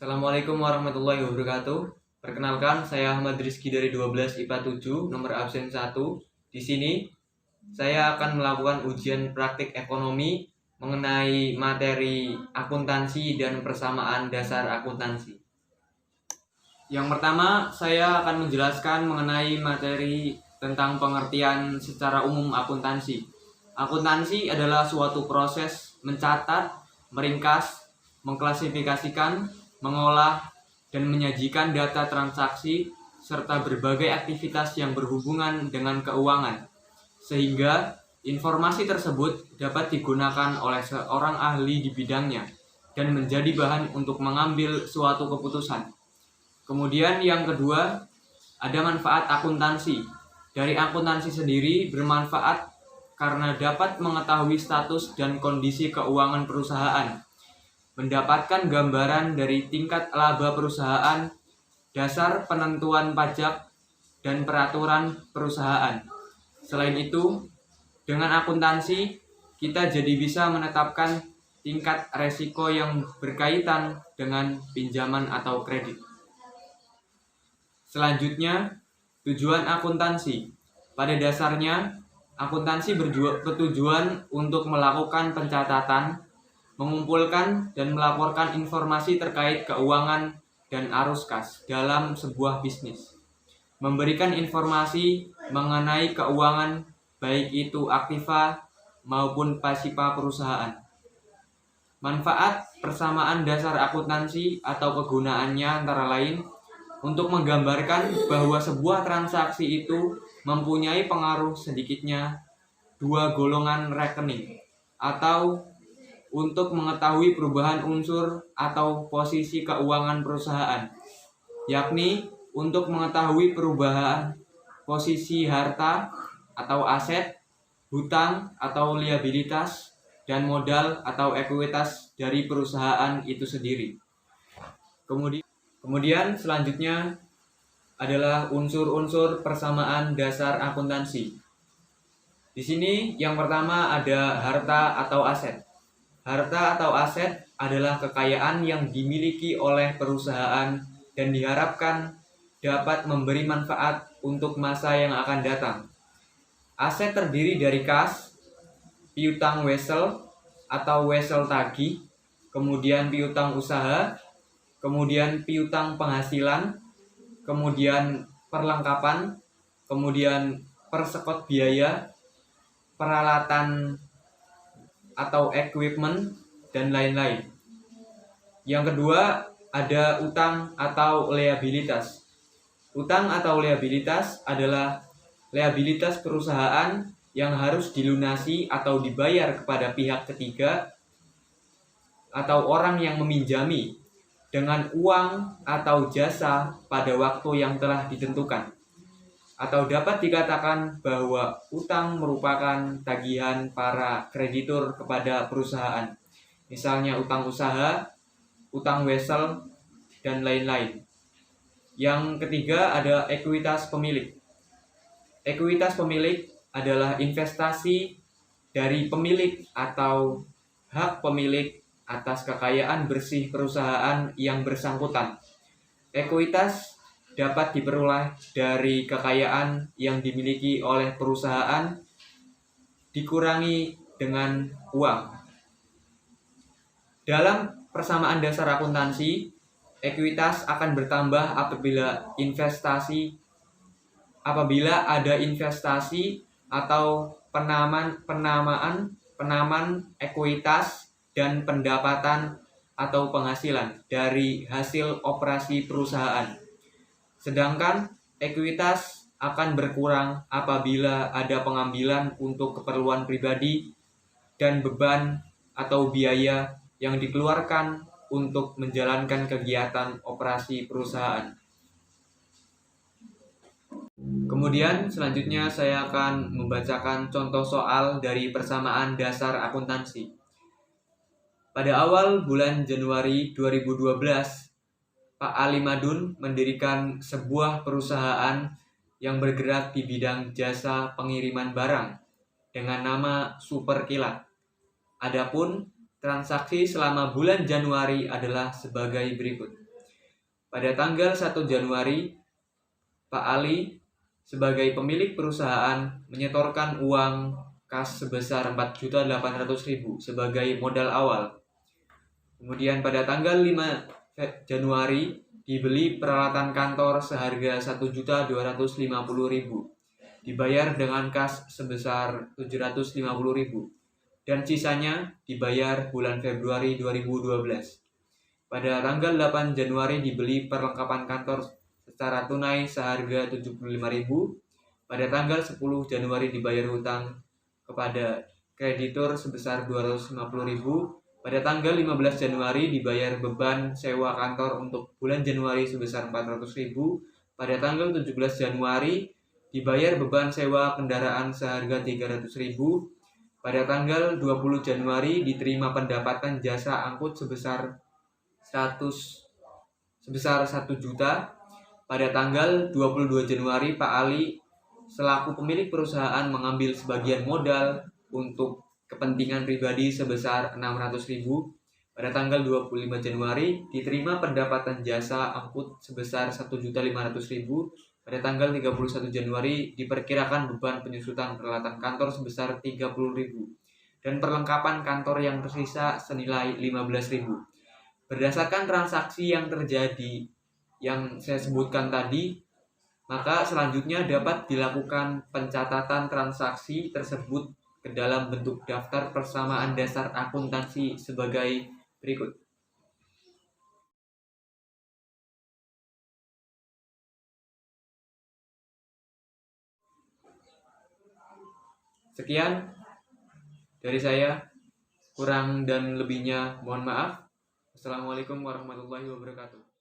Assalamualaikum warahmatullahi wabarakatuh. Perkenalkan, saya Ahmad Rizky dari 12 IPA 7, nomor absen 1. Di sini, saya akan melakukan ujian praktik ekonomi mengenai materi akuntansi dan persamaan dasar akuntansi. Yang pertama, saya akan menjelaskan mengenai materi tentang pengertian secara umum akuntansi. Akuntansi adalah suatu proses mencatat, meringkas, mengklasifikasikan, mengolah, dan menyajikan data transaksi serta berbagai aktivitas yang berhubungan dengan keuangan, sehingga informasi tersebut dapat digunakan oleh seorang ahli di bidangnya dan menjadi bahan untuk mengambil suatu keputusan. Kemudian yang kedua, ada manfaat akuntansi. Dari akuntansi sendiri bermanfaat karena dapat mengetahui status dan kondisi keuangan perusahaan, mendapatkan gambaran dari tingkat laba perusahaan, dasar penentuan pajak, dan peraturan perusahaan. Selain itu, dengan akuntansi, kita jadi bisa menetapkan tingkat resiko yang berkaitan dengan pinjaman atau kredit. Selanjutnya, tujuan akuntansi. Pada dasarnya, akuntansi bertujuan untuk melakukan pencatatan, mengumpulkan dan melaporkan informasi terkait keuangan dan arus kas dalam sebuah bisnis, memberikan informasi mengenai keuangan baik itu aktiva maupun pasifa perusahaan. Manfaat persamaan dasar akuntansi atau kegunaannya antara lain untuk menggambarkan bahwa sebuah transaksi itu mempunyai pengaruh sedikitnya dua golongan rekening, atau untuk mengetahui perubahan unsur atau posisi keuangan perusahaan, yakni untuk mengetahui perubahan posisi harta atau aset, hutang atau liabilitas, dan modal atau ekuitas dari perusahaan itu sendiri. Kemudian selanjutnya adalah unsur-unsur persamaan dasar akuntansi. Di sini yang pertama ada harta atau aset. Harta atau aset adalah kekayaan yang dimiliki oleh perusahaan dan diharapkan dapat memberi manfaat untuk masa yang akan datang. Aset terdiri dari kas, piutang wesel atau wesel tagih, kemudian piutang usaha, kemudian piutang penghasilan, kemudian perlengkapan, kemudian persekot biaya, peralatan atau equipment, dan lain-lain. Yang kedua, ada utang atau liabilitas. Utang atau liabilitas adalah liabilitas perusahaan yang harus dilunasi atau dibayar kepada pihak ketiga atau orang yang meminjami dengan uang atau jasa pada waktu yang telah ditentukan. Atau dapat dikatakan bahwa utang merupakan tagihan para kreditur kepada perusahaan, misalnya utang usaha, utang wesel, dan lain-lain. Yang ketiga ada ekuitas pemilik. Ekuitas pemilik adalah investasi dari pemilik atau hak pemilik atas kekayaan bersih perusahaan yang bersangkutan. Ekuitas dapat diperoleh dari kekayaan yang dimiliki oleh perusahaan dikurangi dengan uang. Dalam persamaan dasar akuntansi, ekuitas akan bertambah apabila ada investasi atau penamaan ekuitas dan pendapatan atau penghasilan dari hasil operasi perusahaan. Sedangkan ekuitas akan berkurang apabila ada pengambilan untuk keperluan pribadi dan beban atau biaya yang dikeluarkan untuk menjalankan kegiatan operasi perusahaan. Kemudian selanjutnya saya akan membacakan contoh soal dari persamaan dasar akuntansi. Pada awal bulan Januari 2012, Pak Ali Madun mendirikan sebuah perusahaan yang bergerak di bidang jasa pengiriman barang dengan nama Super Kilat. Adapun transaksi selama bulan Januari adalah sebagai berikut. Pada tanggal 1 Januari, Pak Ali sebagai pemilik perusahaan menyetorkan uang kas sebesar 4.800.000 sebagai modal awal. Kemudian pada tanggal 5 Januari dibeli peralatan kantor seharga 1.250.000, dibayar dengan kas sebesar 750.000, dan sisanya dibayar bulan Februari 2012. Pada tanggal 8 Januari dibeli perlengkapan kantor secara tunai seharga 75.000. Pada tanggal 10 Januari dibayar hutang kepada kreditur sebesar 250.000. Pada tanggal 15 Januari dibayar beban sewa kantor untuk bulan Januari sebesar 400.000. Pada tanggal 17 Januari dibayar beban sewa kendaraan seharga 300.000. Pada tanggal 20 Januari diterima pendapatan jasa angkut sebesar 1 juta. Pada tanggal 22 Januari Pak Ali selaku pemilik perusahaan mengambil sebagian modal untuk kepentingan pribadi sebesar 600.000. Pada tanggal 25 Januari diterima pendapatan jasa angkut sebesar 1.500.000. Pada tanggal 31 Januari diperkirakan beban penyusutan peralatan kantor sebesar 30.000 dan perlengkapan kantor yang tersisa senilai 15.000. Berdasarkan transaksi yang terjadi yang saya sebutkan tadi, maka selanjutnya dapat dilakukan pencatatan transaksi tersebut ke dalam bentuk daftar persamaan dasar akuntansi sebagai berikut. Sekian dari saya, kurang dan lebihnya mohon maaf. Assalamualaikum warahmatullahi wabarakatuh.